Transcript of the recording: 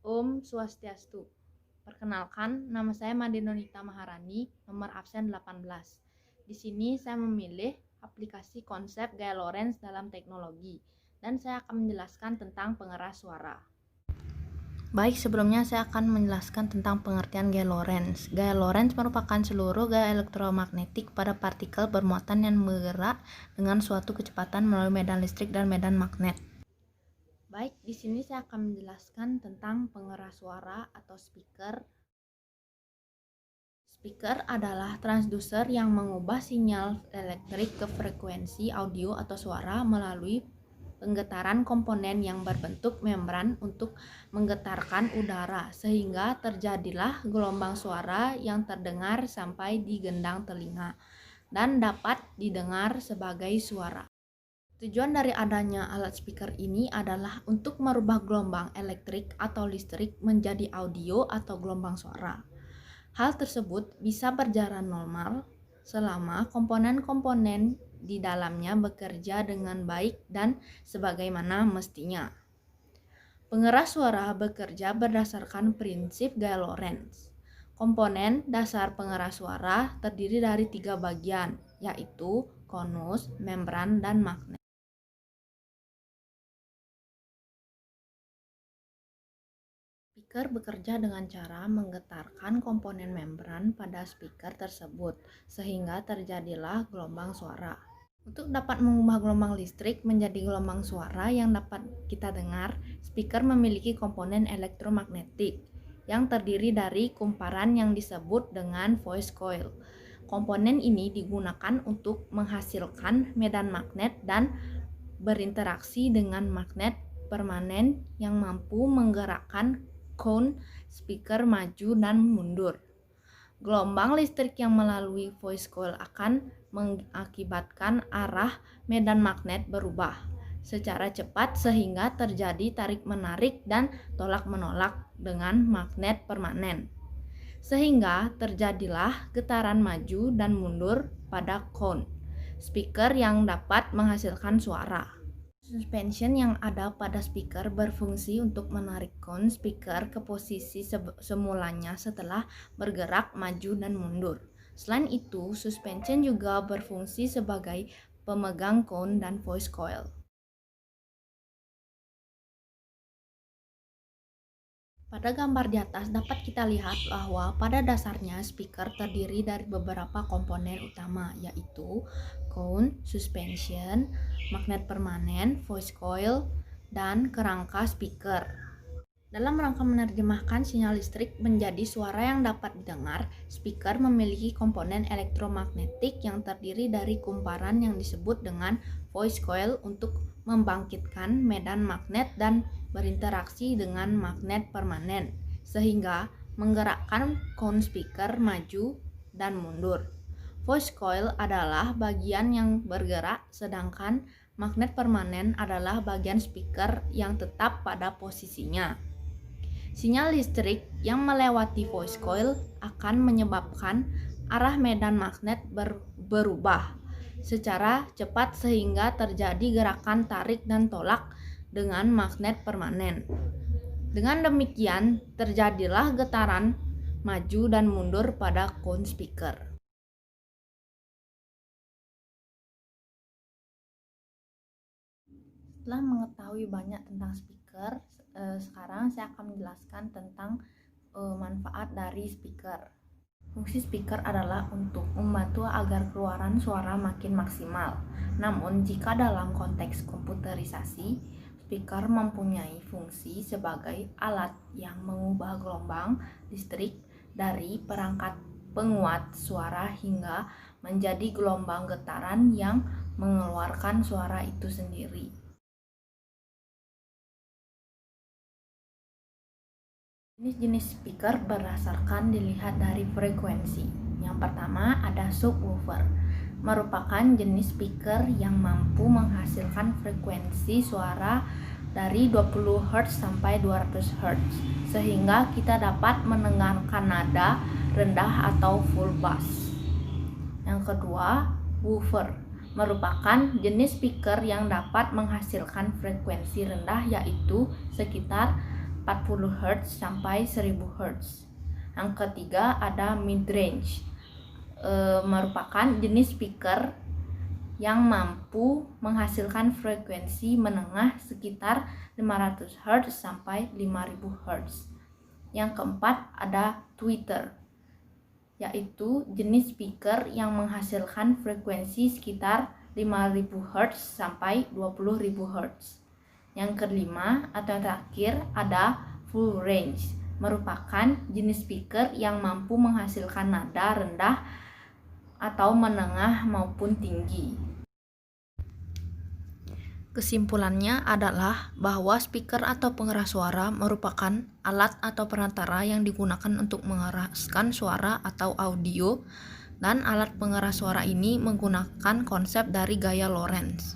Om Swastiastu. Perkenalkan, nama saya Madinonita Maharani, nomor absen 18. Di sini saya memilih aplikasi konsep gaya Lorenz dalam teknologi, dan saya akan menjelaskan tentang pengeras suara. Baik, sebelumnya saya akan menjelaskan tentang pengertian gaya Lorenz. Gaya Lorenz merupakan seluruh gaya elektromagnetik pada partikel bermuatan yang bergerak dengan suatu kecepatan melalui medan listrik dan medan magnet. Baik, di sini saya akan menjelaskan tentang pengeras suara atau speaker. Speaker adalah transducer yang mengubah sinyal elektrik ke frekuensi audio atau suara melalui penggetaran komponen yang berbentuk membran untuk menggetarkan udara, sehingga terjadilah gelombang suara yang terdengar sampai di gendang telinga dan dapat didengar sebagai suara. Tujuan dari adanya alat speaker ini adalah untuk merubah gelombang elektrik atau listrik menjadi audio atau gelombang suara. Hal tersebut bisa berjalan normal selama komponen-komponen di dalamnya bekerja dengan baik dan sebagaimana mestinya. Pengeras suara bekerja berdasarkan prinsip gaya Lorenz. Komponen dasar pengeras suara terdiri dari 3 bagian, yaitu konus, membran, dan magnet. Speaker bekerja dengan cara menggetarkan komponen membran pada speaker tersebut, sehingga terjadilah gelombang suara. Untuk dapat mengubah gelombang listrik menjadi gelombang suara yang dapat kita dengar, speaker memiliki komponen elektromagnetik yang terdiri dari kumparan yang disebut dengan voice coil. Komponen ini digunakan untuk menghasilkan medan magnet dan berinteraksi dengan magnet permanen yang mampu menggerakkan cone speaker maju dan mundur. Gelombang listrik yang melalui voice coil akan mengakibatkan arah medan magnet berubah secara cepat sehingga terjadi tarik-menarik dan tolak-menolak dengan magnet permanen. Sehingga terjadilah getaran maju dan mundur pada cone speaker yang dapat menghasilkan suara. Suspension yang ada pada speaker berfungsi untuk menarik cone speaker ke posisi semulanya setelah bergerak maju dan mundur. Selain itu, suspension juga berfungsi sebagai pemegang cone dan voice coil. Pada gambar di atas dapat kita lihat bahwa pada dasarnya speaker terdiri dari beberapa komponen utama, yaitu cone, suspension, magnet permanen, voice coil, dan kerangka speaker. Dalam rangka menerjemahkan sinyal listrik menjadi suara yang dapat didengar, speaker memiliki komponen elektromagnetik yang terdiri dari kumparan yang disebut dengan voice coil untuk membangkitkan medan magnet dan berinteraksi dengan magnet permanen, sehingga menggerakkan cone speaker maju dan mundur. Voice coil adalah bagian yang bergerak, sedangkan magnet permanen adalah bagian speaker yang tetap pada posisinya. Sinyal listrik yang melewati voice coil akan menyebabkan arah medan magnet berubah secara cepat sehingga terjadi gerakan tarik dan tolak dengan magnet permanen. Dengan demikian, terjadilah getaran maju dan mundur pada cone speaker. Setelah mengetahui banyak tentang speaker, sekarang saya akan menjelaskan tentang manfaat dari speaker. Fungsi speaker adalah untuk membantu agar keluaran suara makin maksimal. Namun, jika dalam konteks komputerisasi, speaker mempunyai fungsi sebagai alat yang mengubah gelombang listrik dari perangkat penguat suara hingga menjadi gelombang getaran yang mengeluarkan suara itu sendiri. Jenis-jenis speaker berdasarkan dilihat dari frekuensi. Yang pertama ada subwoofer, merupakan jenis speaker yang mampu menghasilkan frekuensi suara dari 20 Hz sampai 200 Hz, sehingga kita dapat mendengarkan nada rendah atau full bass. Yang kedua, woofer, merupakan jenis speaker yang dapat menghasilkan frekuensi rendah yaitu sekitar 40 Hz sampai 1000 Hz. Yang ketiga ada mid-range, merupakan jenis speaker yang mampu menghasilkan frekuensi menengah sekitar 500 Hz sampai 5000 Hz. Yang keempat ada tweeter, yaitu jenis speaker yang menghasilkan frekuensi sekitar 5000 Hz sampai 20000 Hz. Yang kelima atau terakhir ada full range, merupakan jenis speaker yang mampu menghasilkan nada rendah atau menengah maupun tinggi. Kesimpulannya adalah bahwa speaker atau pengeras suara merupakan alat atau perantara yang digunakan untuk mengeraskan suara atau audio, dan alat pengeras suara ini menggunakan konsep dari gaya Lorenz.